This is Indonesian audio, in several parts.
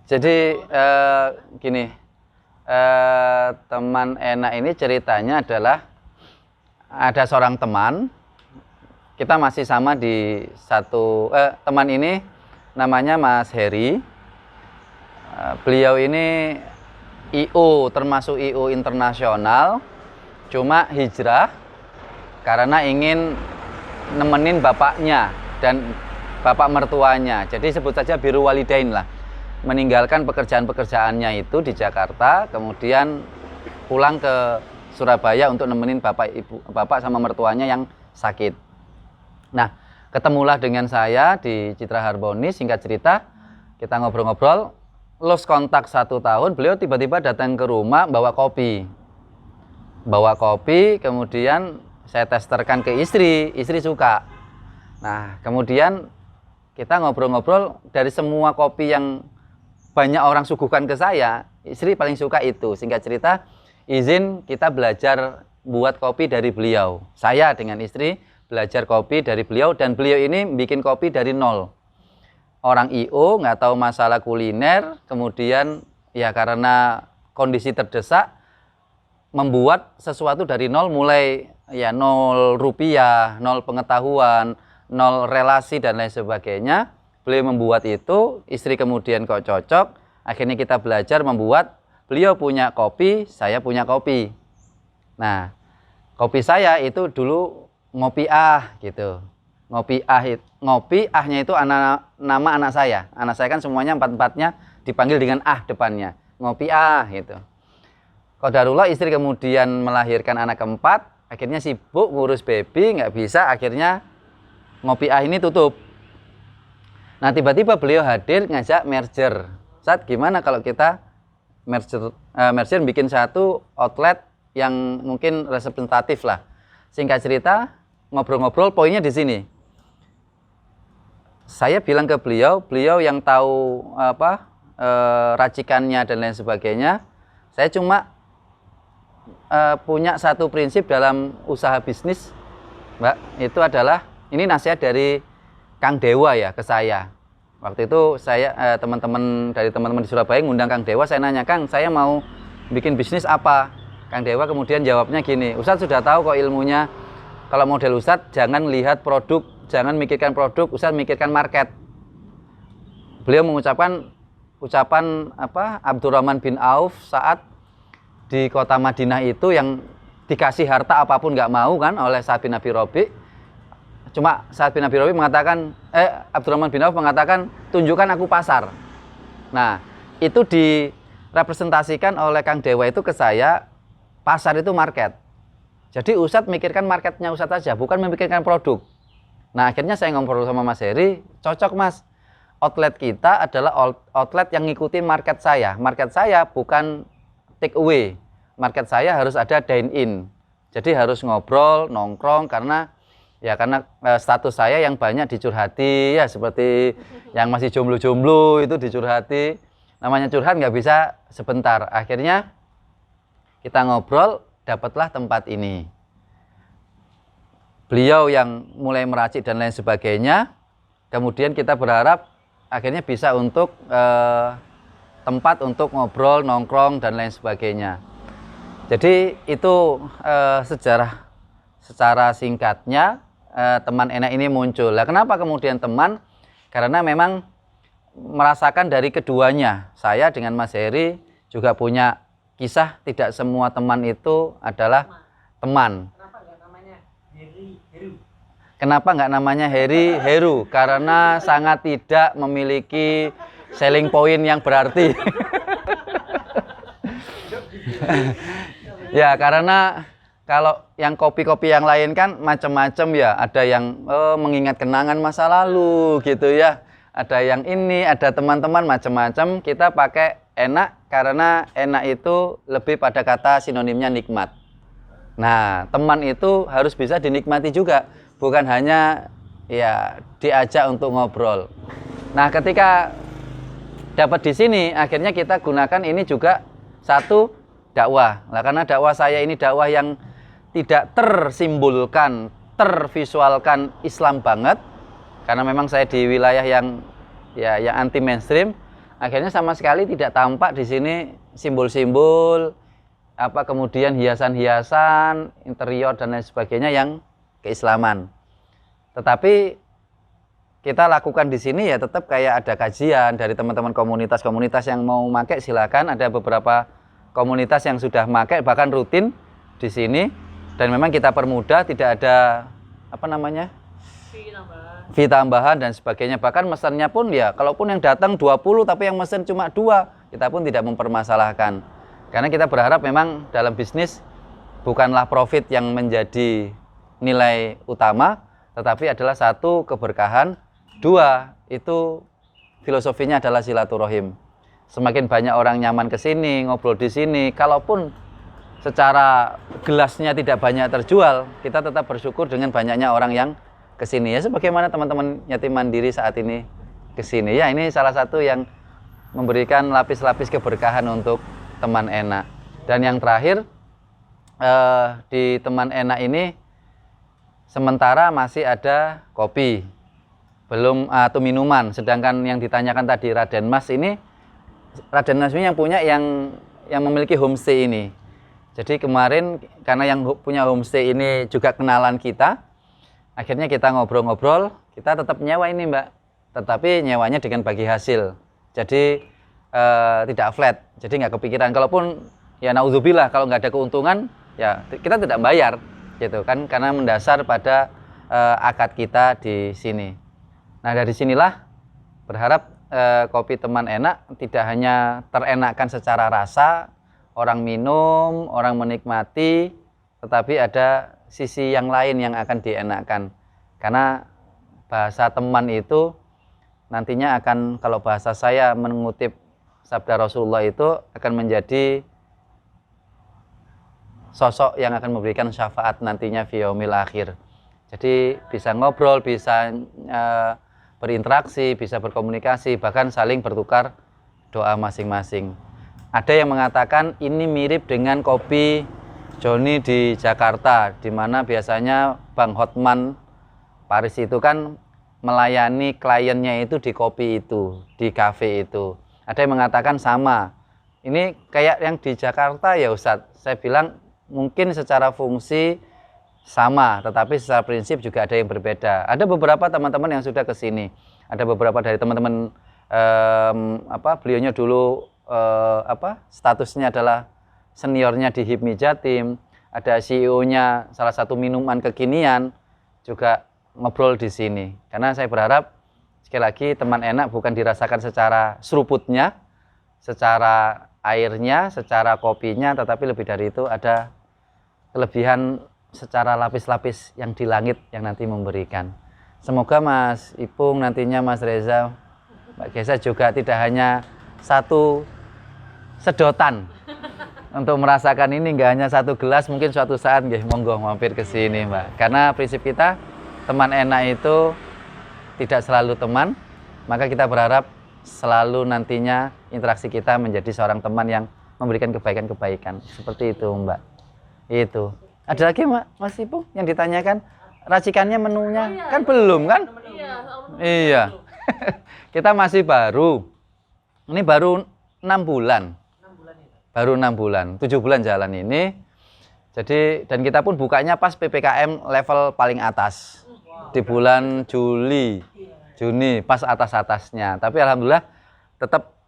Jadi gini, teman enak ini ceritanya adalah ada seorang teman, kita masih sama di satu, teman ini namanya Mas Heri. Beliau ini IO, termasuk IO internasional, cuma hijrah karena ingin nemenin bapaknya dan bapak mertuanya. Jadi sebut saja biru walidain lah. Meninggalkan pekerjaan-pekerjaannya itu di Jakarta, kemudian pulang ke Surabaya untuk nemenin bapak sama mertuanya yang sakit. Nah, ketemulah dengan saya di Citra Harmoni. Singkat cerita, kita ngobrol-ngobrol, lost kontak 1 tahun. Beliau tiba-tiba datang ke rumah bawa kopi, kemudian saya testerkan ke istri suka. Nah, kemudian kita ngobrol-ngobrol, dari semua kopi yang banyak orang suguhkan ke saya, istri paling suka itu. Singkat cerita, izin kita belajar buat kopi dari beliau. Saya dengan istri belajar kopi dari beliau, dan beliau ini bikin kopi dari nol. Orang IO, nggak tahu masalah kuliner, kemudian ya karena kondisi terdesak, membuat sesuatu dari nol, mulai ya 0 rupiah, 0 pengetahuan, 0 relasi dan lain sebagainya. Beliau membuat itu, istri kemudian kok cocok, akhirnya kita belajar membuat. Beliau punya kopi, saya punya kopi. Nah, kopi saya itu dulu ngopi gitu. Ngopi ahnya itu nama anak saya. Anak saya kan semuanya 4-4-nya dipanggil dengan depannya. Ngopi gitu. Qadarullah istri kemudian melahirkan anak keempat, akhirnya sibuk ngurus baby, nggak bisa, akhirnya ngopi ini tutup. Nah, tiba-tiba beliau hadir ngajak merger. Saat gimana kalau kita merger bikin satu outlet yang mungkin representatif lah. Singkat cerita, ngobrol-ngobrol, poinnya di sini. Saya bilang ke beliau yang tahu racikannya dan lain sebagainya. Saya cuma punya satu prinsip dalam usaha bisnis, Mbak. Itu adalah, ini nasihat dari Kang Dewa ya ke saya. Waktu itu saya teman-teman di Surabaya ngundang Kang Dewa, saya nanya, "Kang, saya mau bikin bisnis apa?" Kang Dewa kemudian jawabnya gini, "Ustadz sudah tahu kok ilmunya. Kalau model Ustadz jangan lihat produk, jangan mikirkan produk, Ustadz mikirkan market." Beliau mengucapkan ucapan Abdurrahman bin Auf saat di kota Madinah itu, yang dikasih harta apapun nggak mau kan oleh Sa'ad bin Abi Rabi'. Cuma Sa'ad bin Abi Rabi' mengatakan, Abdurrahman bin Auf mengatakan, "Tunjukkan aku pasar." Nah, itu direpresentasikan oleh Kang Dewa itu ke saya, pasar itu market. Jadi Ustadz mikirkan marketnya Ustadz aja, bukan memikirkan produk. Nah, akhirnya saya ngobrol sama Mas Heri, cocok Mas. Outlet kita adalah outlet yang ngikutin market saya. Market saya bukan take away. Market saya harus ada dine in. Jadi harus ngobrol, nongkrong, karena status saya yang banyak dicurhati, ya seperti yang masih jomblo-jomblo itu dicurhati. Namanya curhat nggak bisa sebentar. Akhirnya kita ngobrol, dapatlah tempat ini. Beliau yang mulai meracik dan lain sebagainya. Kemudian kita berharap akhirnya bisa untuk tempat untuk ngobrol, nongkrong dan lain sebagainya. Jadi itu sejarah secara singkatnya. Teman enak ini muncul. Nah, kenapa kemudian teman? Karena memang merasakan dari keduanya. Saya dengan Mas Heri juga punya kisah, tidak semua teman itu adalah teman. Kenapa nggak namanya Heru? Kenapa nggak namanya Heru? Karena sangat tidak memiliki selling point yang berarti. Ya, karena kalau yang kopi-kopi yang lain kan macam-macam ya, ada yang mengingat kenangan masa lalu gitu ya, ada yang ini, ada teman-teman macam-macam. Kita pakai enak karena enak itu lebih pada kata sinonimnya nikmat. Nah, teman itu harus bisa dinikmati juga, bukan hanya ya diajak untuk ngobrol. Nah, ketika dapat di sini, akhirnya kita gunakan ini juga satu dakwah. Nah, karena dakwah saya ini dakwah yang tidak tersimbolkan, tervisualkan Islam banget, karena memang saya di wilayah yang anti mainstream. akhirnya sama sekali tidak tampak di sini simbol-simbol apa kemudian hiasan-hiasan interior dan lain sebagainya yang keislaman. Tetapi kita lakukan di sini ya tetap kayak ada kajian dari teman-teman komunitas-komunitas yang mau pakai silakan. Ada beberapa komunitas yang sudah pakai bahkan rutin di sini dan memang kita permudah, tidak ada apa namanya fee tambahan dan sebagainya. Bahkan mesennya pun ya kalaupun yang datang 20 tapi yang mesen cuma 2, kita pun tidak mempermasalahkan. Karena kita berharap memang dalam bisnis bukanlah profit yang menjadi nilai utama, tetapi adalah satu keberkahan, dua itu filosofinya adalah silaturahim. Semakin banyak orang nyaman ke sini, ngobrol di sini, kalaupun secara gelasnya tidak banyak terjual, kita tetap bersyukur dengan banyaknya orang yang ke sini. Ya sebagaimana teman-teman yatim mandiri saat ini ke sini. Ya ini salah satu yang memberikan lapis-lapis keberkahan untuk teman enak. Dan yang terakhir di teman enak ini sementara masih ada kopi, belum atau minuman. Sedangkan yang ditanyakan tadi Raden Mas ini yang punya yang memiliki homestay ini. Jadi kemarin karena yang punya homestay ini juga kenalan kita, akhirnya kita ngobrol-ngobrol, kita tetap nyewa ini Mbak, tetapi nyewanya dengan bagi hasil. Jadi tidak flat, jadi nggak kepikiran. Kalaupun ya naudzubillah kalau nggak ada keuntungan, ya kita tidak bayar, gitu kan? Karena mendasar pada akad kita di sini. Nah dari sinilah berharap kopi teman enak tidak hanya terenakkan secara rasa, orang minum, orang menikmati, tetapi ada sisi yang lain yang akan dienakkan. Karena bahasa teman itu nantinya akan, kalau bahasa saya mengutip sabda Rasulullah itu akan menjadi sosok yang akan memberikan syafaat nantinya fi yaumil akhir. Jadi bisa ngobrol, bisa berinteraksi, bisa berkomunikasi, bahkan saling bertukar doa masing-masing. Ada yang mengatakan ini mirip dengan kopi Joni di Jakarta, di mana biasanya Bang Hotman Paris itu kan melayani kliennya itu di kopi itu, di kafe itu. Ada yang mengatakan sama. Ini kayak yang di Jakarta ya Ustadz. Saya bilang mungkin secara fungsi sama, tetapi secara prinsip juga ada yang berbeda. Ada beberapa teman-teman yang sudah ke sini. Ada beberapa dari teman-teman beliaunya dulu statusnya adalah seniornya di HIPMI Jatim. Ada CEO-nya salah satu minuman kekinian juga ngobrol di sini. Karena saya berharap sekali lagi teman enak bukan dirasakan secara seruputnya, secara airnya, secara kopinya, tetapi lebih dari itu ada kelebihan secara lapis-lapis yang di langit yang nanti memberikan. Semoga Mas Ipung nantinya Mas Reza, Mbak Gesa juga tidak hanya satu sedotan untuk merasakan ini, nggak hanya satu gelas, mungkin suatu saat nggih monggo mampir ke sini Mbak. Karena prinsip kita teman enak itu tidak selalu teman, maka kita berharap selalu nantinya interaksi kita menjadi seorang teman yang memberikan kebaikan-kebaikan. Seperti itu Mbak. Itu. Ada lagi Mas Ipung yang ditanyakan? Racikannya menunya? Kan belum kan? Iya. Kita masih baru. Ini baru 6 bulan. Baru 6 bulan. 7 bulan jalan ini. Jadi dan kita pun bukanya pas PPKM level paling atas. Di bulan Juni pas atas-atasnya. Tapi alhamdulillah tetap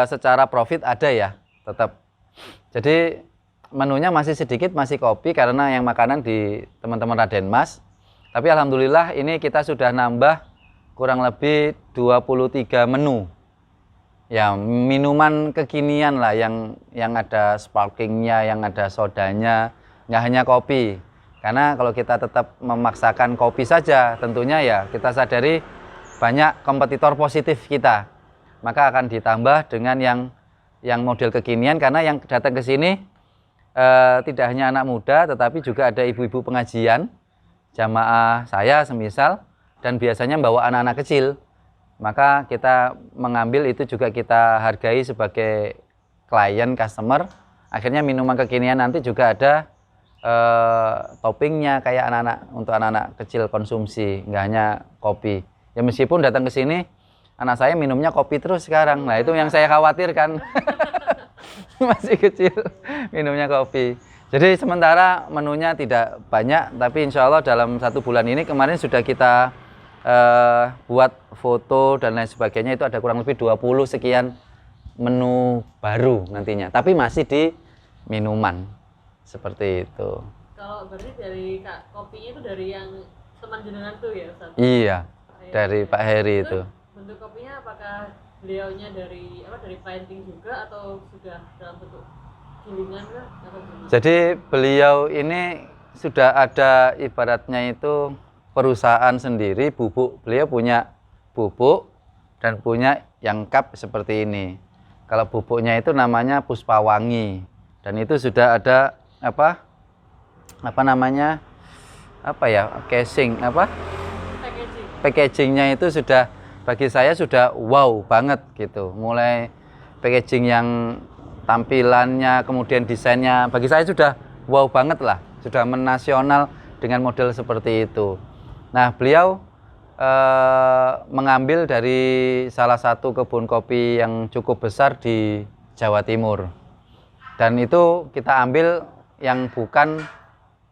secara profit ada ya, tetap. Jadi menunya masih sedikit, masih kopi karena yang makanan di teman-teman Raden Mas. Tapi alhamdulillah ini kita sudah nambah kurang lebih 23 menu. Ya, minuman kekinian lah yang ada sparklingnya, yang ada sodanya, nggak hanya kopi. Karena kalau kita tetap memaksakan kopi saja, tentunya ya kita sadari banyak kompetitor positif kita. Maka akan ditambah dengan yang model kekinian, karena yang datang ke sini tidak hanya anak muda, tetapi juga ada ibu-ibu pengajian, jamaah saya semisal, dan biasanya bawa anak-anak kecil. Maka kita mengambil itu juga kita hargai sebagai klien, customer. Akhirnya minuman kekinian nanti juga ada toppingnya kayak untuk anak-anak kecil konsumsi, nggak hanya kopi. Ya meskipun datang ke sini anak saya minumnya kopi terus sekarang. Nah, itu yang saya khawatirkan. Masih kecil, minumnya kopi. Jadi sementara menunya tidak banyak, tapi insya Allah dalam 1 bulan ini kemarin sudah kita buat foto dan lain sebagainya, itu ada kurang lebih 20 sekian menu baru nantinya. Tapi masih di minuman, seperti itu. Kalau berarti dari kopinya itu dari yang teman jenengan tuh ya Ustaz? Iya, dari Pak Heri itu. Bentuk kopinya apakah beliaunya dari planting juga atau sudah dalam bentuk gilingan kah? Atau gimana? Jadi beliau ini sudah ada ibaratnya itu perusahaan sendiri, bubuk. Beliau punya bubuk dan punya yang cup seperti ini. Kalau bubuknya itu namanya Puspawangi, dan itu sudah ada packagingnya itu sudah, bagi saya sudah wow banget gitu. Mulai packaging yang tampilannya, kemudian desainnya, bagi saya sudah wow banget lah, sudah menasional dengan model seperti itu. Nah, beliau mengambil dari salah satu kebun kopi yang cukup besar di Jawa Timur, dan itu kita ambil yang bukan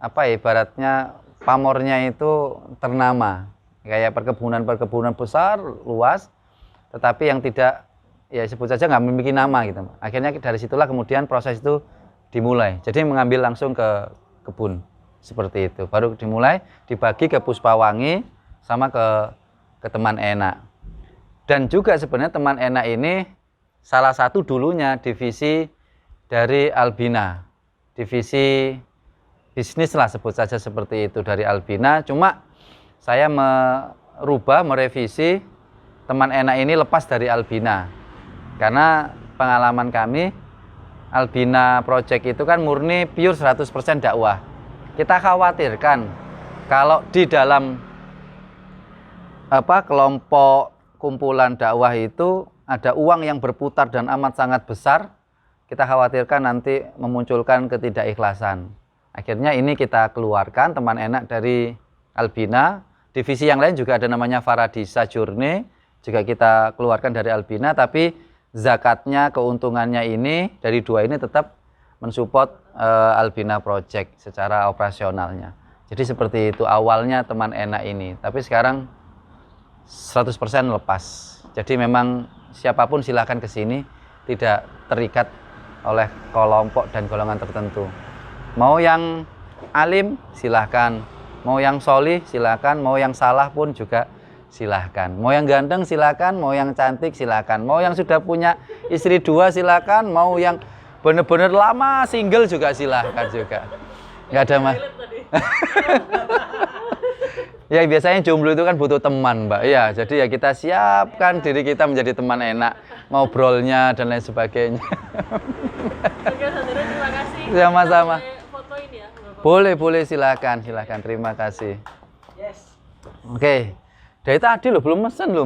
ibaratnya pamornya itu ternama, kayak perkebunan besar luas, tetapi yang tidak, ya sebut saja nggak memiliki nama gitu. Akhirnya dari situlah kemudian proses itu dimulai. Jadi mengambil langsung ke kebun seperti itu, baru dimulai dibagi ke Puspawangi sama ke Teman Enak. Dan juga sebenarnya Teman Enak ini salah satu dulunya divisi dari Albina, divisi bisnis lah sebut saja seperti itu dari Albina. Cuma saya merevisi Teman Enak ini lepas dari Albina, karena pengalaman kami Albina Project itu kan murni pure 100% dakwah. Kita khawatirkan kalau di dalam kelompok kumpulan dakwah itu ada uang yang berputar dan amat sangat besar, kita khawatirkan nanti memunculkan ketidakikhlasan. Akhirnya ini kita keluarkan Teman Enak dari Albina. Divisi yang lain juga ada namanya Faradisa Journey, juga kita keluarkan dari Albina, tapi zakatnya, keuntungannya ini dari 2 ini tetap mensupport Albina Project secara operasionalnya. Jadi seperti itu awalnya Teman Enak ini, tapi sekarang 100% lepas. Jadi memang siapapun silahkan ke sini, tidak terikat oleh kelompok dan golongan tertentu. Mau yang alim silahkan, mau yang solih silahkan, mau yang salah pun juga silahkan, mau yang ganteng silahkan, mau yang cantik silahkan, mau yang sudah punya istri 2 silahkan, mau yang benar-benar lama single juga silahkan juga. Nggak ada mah. Ya biasanya jomblo itu kan butuh teman, Mbak. Ya, jadi ya kita siapkan diri kita menjadi teman enak, ngobrolnya dan lain sebagainya. Oke, Saudara, terima kasih. Sama-sama. Fotoin ya, Bapak. Boleh silakan. Terima kasih. Yes. Oke. Dari tadi loh belum mesen loh.